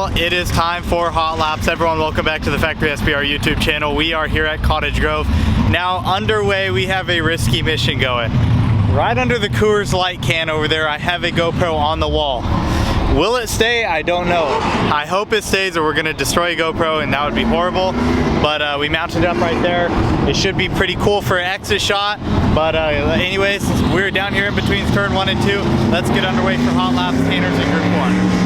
Well, it is time for hot laps. Everyone, welcome back to the Factory SBR YouTube channel. We are here at Cottage Grove. Now underway, we have a risky mission going. Right under the Coors Light can over there, I have a GoPro on the wall. Will it stay? I don't know. I hope it stays or we're gonna destroy a GoPro and that would be horrible. But we mounted it up right there. It should be pretty cool for an exit shot. But anyways, we're down here in between turn 1 and 2. Let's get underway for hot laps. Tanner's in group 1.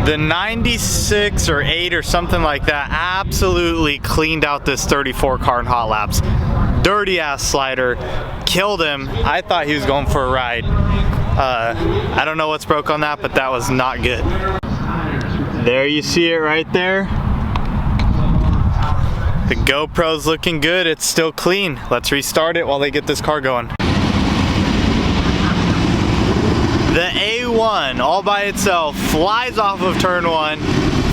The 96 or 8 or something like that absolutely cleaned out this 34 car in hot laps. Dirty ass slider, killed him. I thought he was going for a ride. I don't know what's broke on that, but that was not good. There you see it right there. The GoPro's looking good, it's still clean. Let's restart it while they get this car going. The A1 all by itself flies off of turn 1,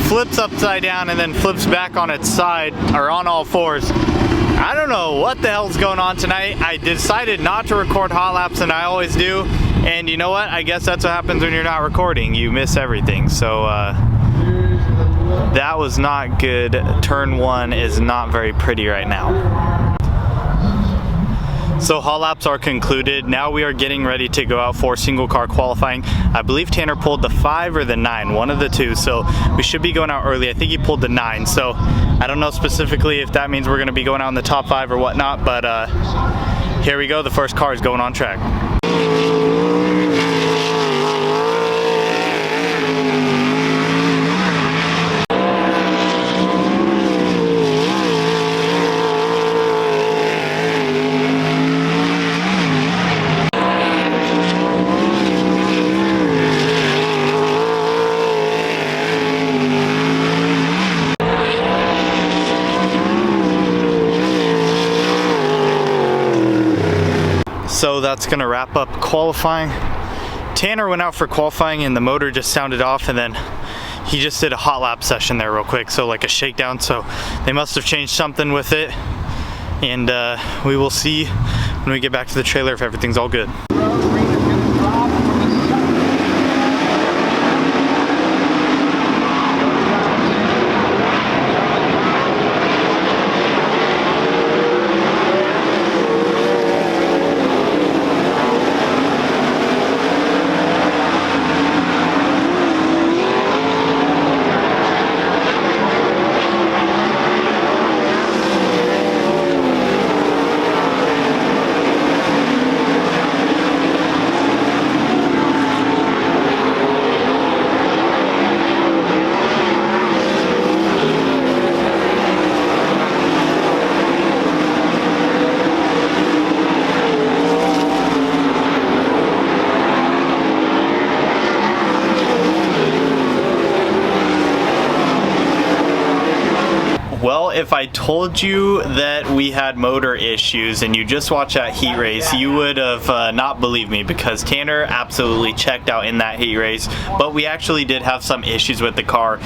flips upside down and then flips back on its side or on all fours. I don't know what the hell's going on tonight. I decided not to record hot laps and I always do. And you know what? I guess that's what happens when you're not recording. You miss everything. So that was not good. Turn 1 is not very pretty right now. So hot laps are concluded. Now we are getting ready to go out for single car qualifying. I believe Tanner pulled the 5 or the 9, one of the two. So we should be going out early. I think he pulled the 9. So I don't know specifically if that means we're gonna be going out in the top 5 or whatnot, but here we go. The first car is going on track. So that's gonna wrap up qualifying. Tanner went out for qualifying and the motor just sounded off and then he just did a hot lap session there real quick, so like a shakedown. So they must have changed something with it and we will see when we get back to the trailer if everything's all good. if I told you that we had motor issues and you just watched that heat race, you would have not believed me, because Tanner absolutely checked out in that heat race. But we actually did have some issues with the car.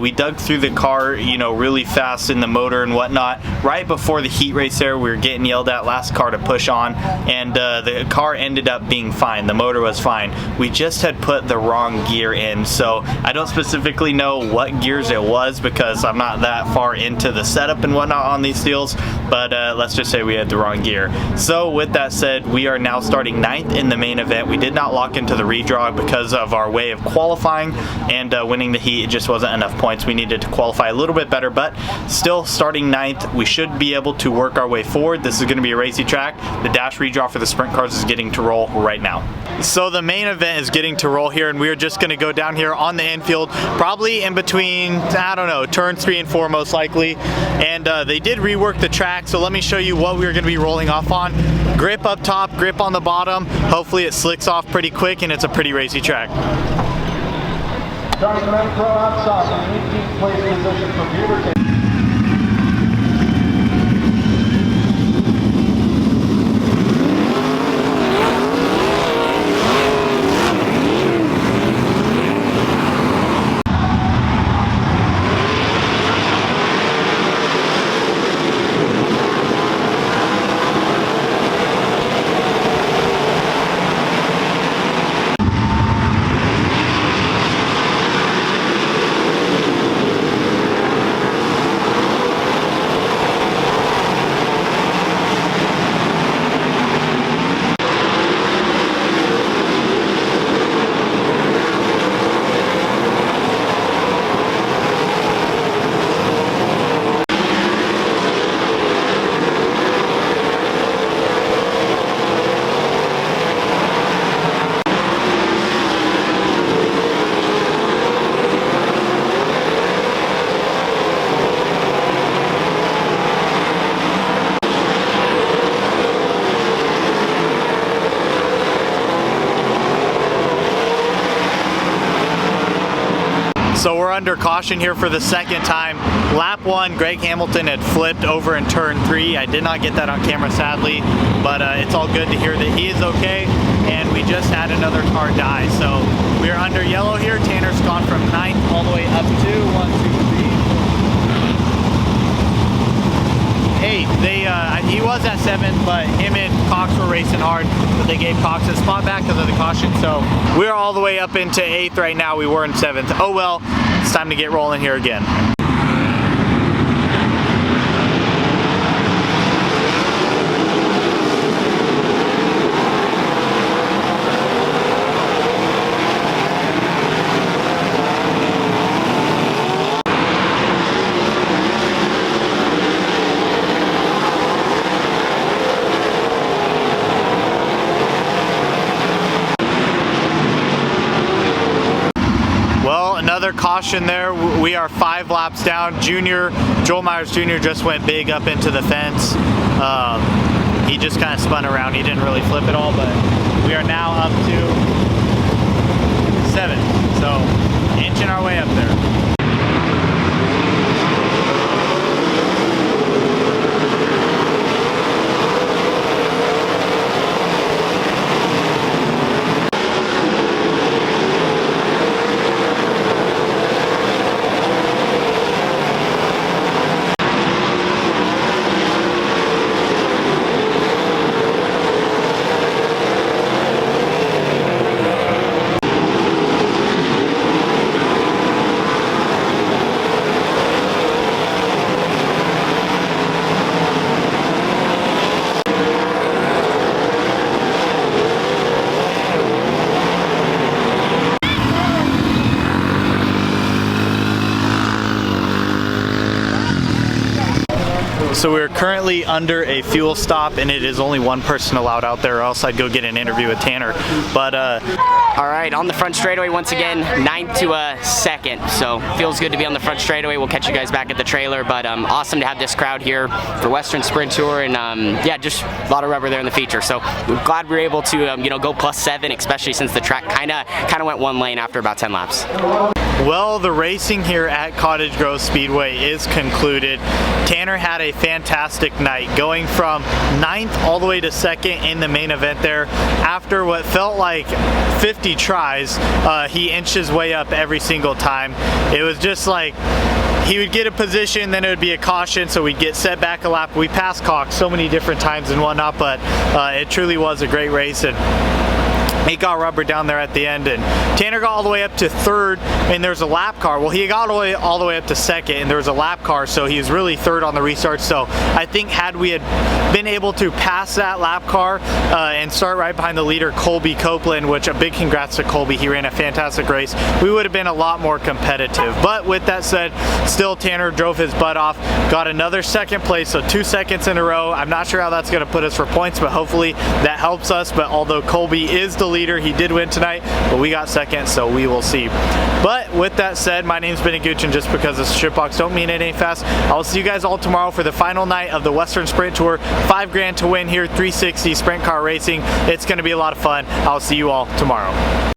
We dug through the car, you know, really fast in the motor and whatnot. Right before the heat race there, we were getting yelled at, last car to push on, and the car ended up being fine. The motor was fine. We just had put the wrong gear in, so I don't specifically know what gears it was because I'm not that far into the setup and whatnot on these deals, but let's just say we had the wrong gear. So with that said, we are now starting 9th in the main event. We did not lock into the redraw because of our way of qualifying and winning the heat. It just wasn't enough points. We needed to qualify a little bit better, but still starting 9th. We should be able to work our way forward. This is going to be a racy track. The dash redraw for the sprint cars is getting to roll right now. So the main event is getting to roll here, and we are just going to go down here on the infield, probably in between, I don't know, turns 3 and 4 most likely. And they did rework the track, so let me show you what we're going to be rolling off on. Grip up top, grip on the bottom. Hopefully it slicks off pretty quick and it's a pretty racy track. Starting right throw outside, in 18th place position for Buter. So we're under caution here for the second time. Lap 1, Greg Hamilton had flipped over in turn 3. I did not get that on camera, sadly, but it's all good to hear that he is okay. And we just had another car die. So we're under yellow here. Tanner's gone from 9th all the way up to 8th. He was at 7th, but him and Cox were racing hard, but they gave Cox a spot back because of the caution. So we're all the way up into 8th right now. We were in 7th. Oh well, it's time to get rolling here again. Another caution there. We are 5 laps down. Joel Myers Jr. just went big up into the fence. He just kind of spun around. He didn't really flip at all, but we are now up to 7th. So inching our way up there. So we're currently under a fuel stop, and it is only one person allowed out there, or else I'd go get an interview with Tanner. But all right, on the front straightaway once again, 9th to 2nd. So feels good to be on the front straightaway. We'll catch you guys back at the trailer, but awesome to have this crowd here for Western Sprint Tour, and yeah, just a lot of rubber there in the feature. So we're glad we were able to you know, go +7, especially since the track kind of went one lane after about 10 laps. Well, the racing here at Cottage Grove Speedway is concluded. Tanner had a fantastic night, going from 9th all the way to 2nd in the main event there. After what felt like 50 tries, he inched his way up every single time. It was just like, he would get a position, then it would be a caution, so we'd get set back a lap. We passed Cox so many different times and whatnot, but it truly was a great race, and he got rubber down there at the end. And Tanner got all the way up to 3rd, and there's a lap car. Well, he got all the way up to 2nd, and there was a lap car, so he was really 3rd on the restart. So I think had we had been able to pass that lap car and start right behind the leader, Colby Copeland, which a big congrats to Colby, he ran a fantastic race, we would have been a lot more competitive. But with that said, still Tanner drove his butt off, got another 2nd place, so 2 seconds in a row. I'm not sure how that's going to put us for points, but hopefully that helps us. But although Colby is the leader, he did win tonight, but we got 2nd, so we will see. But with that said, my name's Ben Gooch, and just because it's shitbox don't mean it ain't fast. I'll see you guys all tomorrow for the final night of the Western Sprint Tour. $5 grand to win here, 360 sprint car racing. It's going to be a lot of fun. I'll see you all tomorrow.